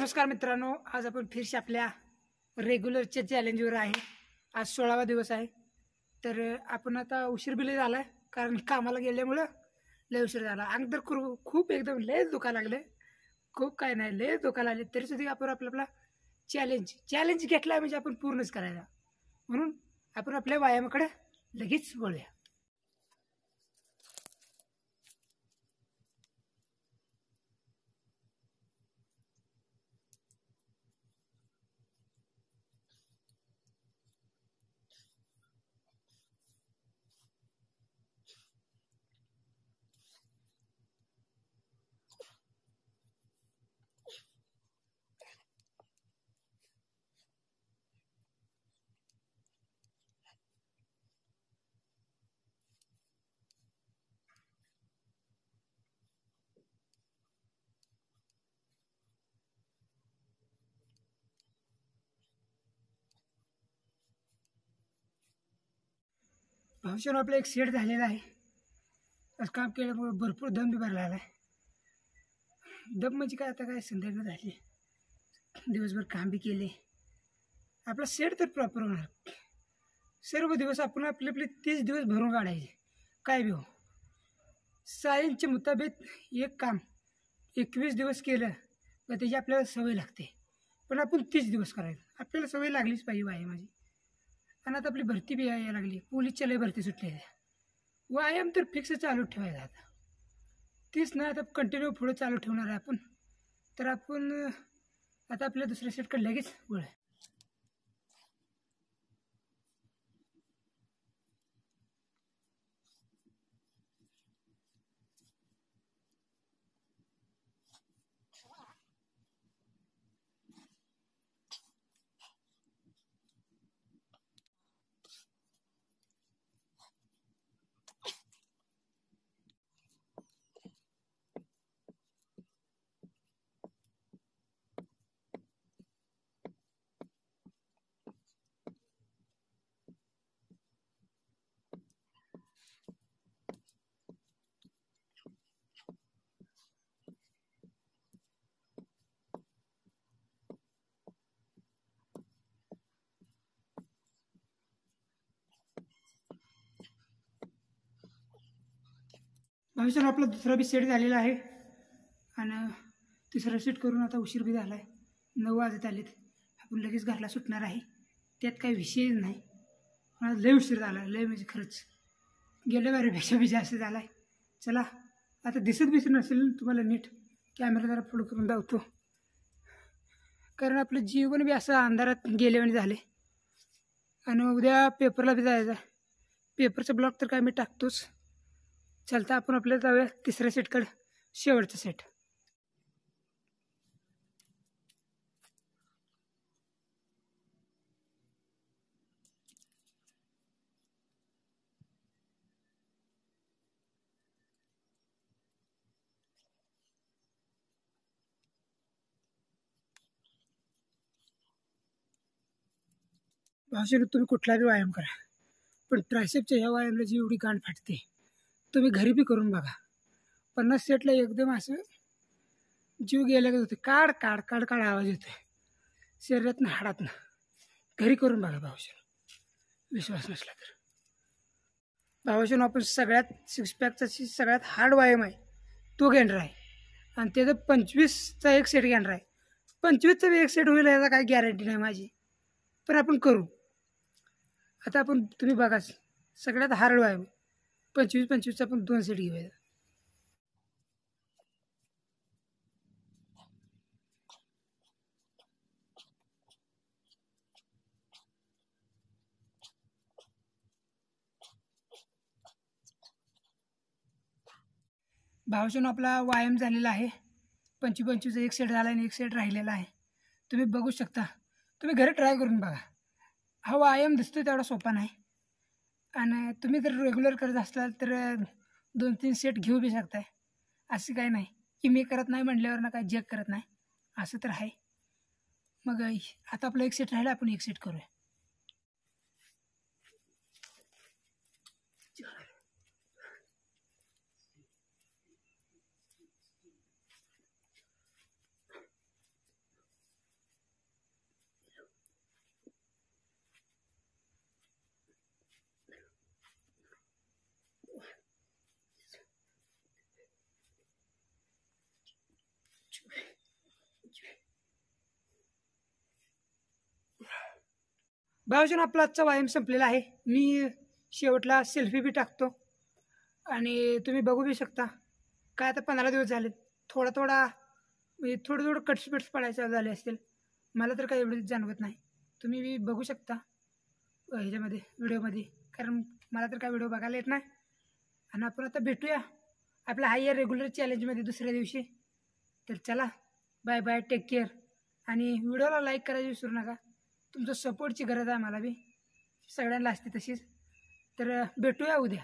नमस्कार मित्रांनो, आज आपण फिरशी आपल्या रेग्युलरच्या चॅलेंजवर आहे। आज 16वा दिवस आहे। तर आपण आता उशीर बिले झाला कारण कामाला गेल्यामुळे लय उशीर झाला। अंग तर खूप एकदम लय दुखायला लागले, खूप काय नाही लय दुखायला लागले, तरी सुद्धा आपण आपला चॅलेंज घेतला म्हणजे आपण पूर्णच करायचा। म्हणून आपण आपल्या व्यायामाकडे लगेच वळूया। भावशान आपला एक सेट झालेला आहे। आज काम केल्यामुळे भरपूर दम बी भरला आहे। दम म्हणजे काय, आता काय संध्याकाळ झाली, दिवसभर काम बी केले, आपला सेट तर प्रॉपर होणार। सर्व दिवस आपण आपले 30 दिवस भरून काढायचे, काय बी हो। सायन्सच्या मुताबिक एक काम 21 दिवस केलं तर त्याची आपल्याला सवय लागते, पण आपण 30 दिवस करायचं। आपल्याला सवय लागलीच पाहिजे व्यायामाची। आणि आता आपली भरती बी यायला लागली, पोलीसच्या लय भरती सुटली आहे। व्यायाम तर फिक्स चालू ठेवायचा आता, 30 नाही आता कंटिन्यू पुढे चालू ठेवणार आहे आपण। तर आपण आता आपल्या दुसऱ्या सेटकडे लगेच वळ। भाविष्यात आपला दुसरा बी सेट झालेला आहे आणि तिसरा सेट करून आता उशीर बी झाला आहे। 9 वाजत आलेत, आपण लगेच घरला सुटणार आहे। त्यात काही विषय नाही, मला लय उशीर झाला, लय म्हणजे खरंच गेल्या बारीपेक्षा बी जास्त झाला आहे। चला आता दिसत नसेल तुम्हाला नीट, कॅमेरा जरा पुढं करून धावतो, कारण आपलं जीवन बी असं अंधारात गेल्यावानी झाले। आणि उद्या पेपरला बी जायचं, पेपरचा ब्लॉग तर काय मी टाकतोच। चलता आपण आपल्याला जाऊया तिसऱ्या सेटकडे, शेवटचा सेट। भाषेला तुम्ही कुठला बी व्यायाम करा, पण ट्रायसेपच्या ह्या व्यायामाला जी एवढी गांड फाटते, तुम्ही घरी बी करून बघा। 50 सेटला एकदम असं जीव गेल्यागत होते, काढ काढ काढ काढ आवाज येतोय शरीरातनं, हाडातनं। घरी करून बघा भावशान, विश्वास नसला तर। भावशान आपण सगळ्यात सिक्सपॅकचा सगळ्यात हार्ड व्यायाम आहे तो घेणार आहे, आणि त्याचं 25चा एक सेट घेणार आहे। 25चा बी एक सेट होईल याचा काही गॅरंटी नाही माझी, पण आपण करू। आता आपण तुम्ही बघा, सगळ्यात हार्ड व्यायाम 25-25चा आपण 2 सेट घेऊया। भावशान आपला व्यायाम झालेला आहे, 25-25चा एक सेट झाला आणि एक सेट राहिलेला आहे। तुम्ही बघू शकता, तुम्ही घरी ट्राय करून बघा। हा व्यायाम दिसतोय तेवढा सोपा नाही, आणि तुम्ही जर रेग्युलर करत असलाल तर 2-3 सेट घेऊ बी शकताय। असं काही नाही की मी करत नाही म्हटल्यावर ना काय जग करत नाही, असं तर आहे। मग आता आपला एक सेट राहिला, आपण एक सेट करूया। भाऊजन आपला आजचा व्यायाम संपलेला आहे. मी शेवटला सेल्फी बी टाकतो आणि तुम्ही बघू बी शकता. काय आता 15 दिवस झाले, थोडा थोडा म्हणजे थोडं थोडं कट्स बिट्स पडायला चालू झाले असतील. मला तर काही एवढं जाणवत नाही. तुम्ही बी बघू शकता ह्याच्यामध्ये व्हिडिओमध्ये, कारण मला तर काय व्हिडिओ बघायला येत नाही. आणि आपण आता भेटूया आपल्या हायर रेग्युलर चॅलेंजमध्ये दुसऱ्या दिवशी. तर चला, बाय बाय, टेक केअर. आणि व्हिडिओला लाईक करायची विसरू नका. तुमचं सपोर्टची गरज आहे मला बी, सगळ्यांना असते तशीच. तर भेटूया उद्या.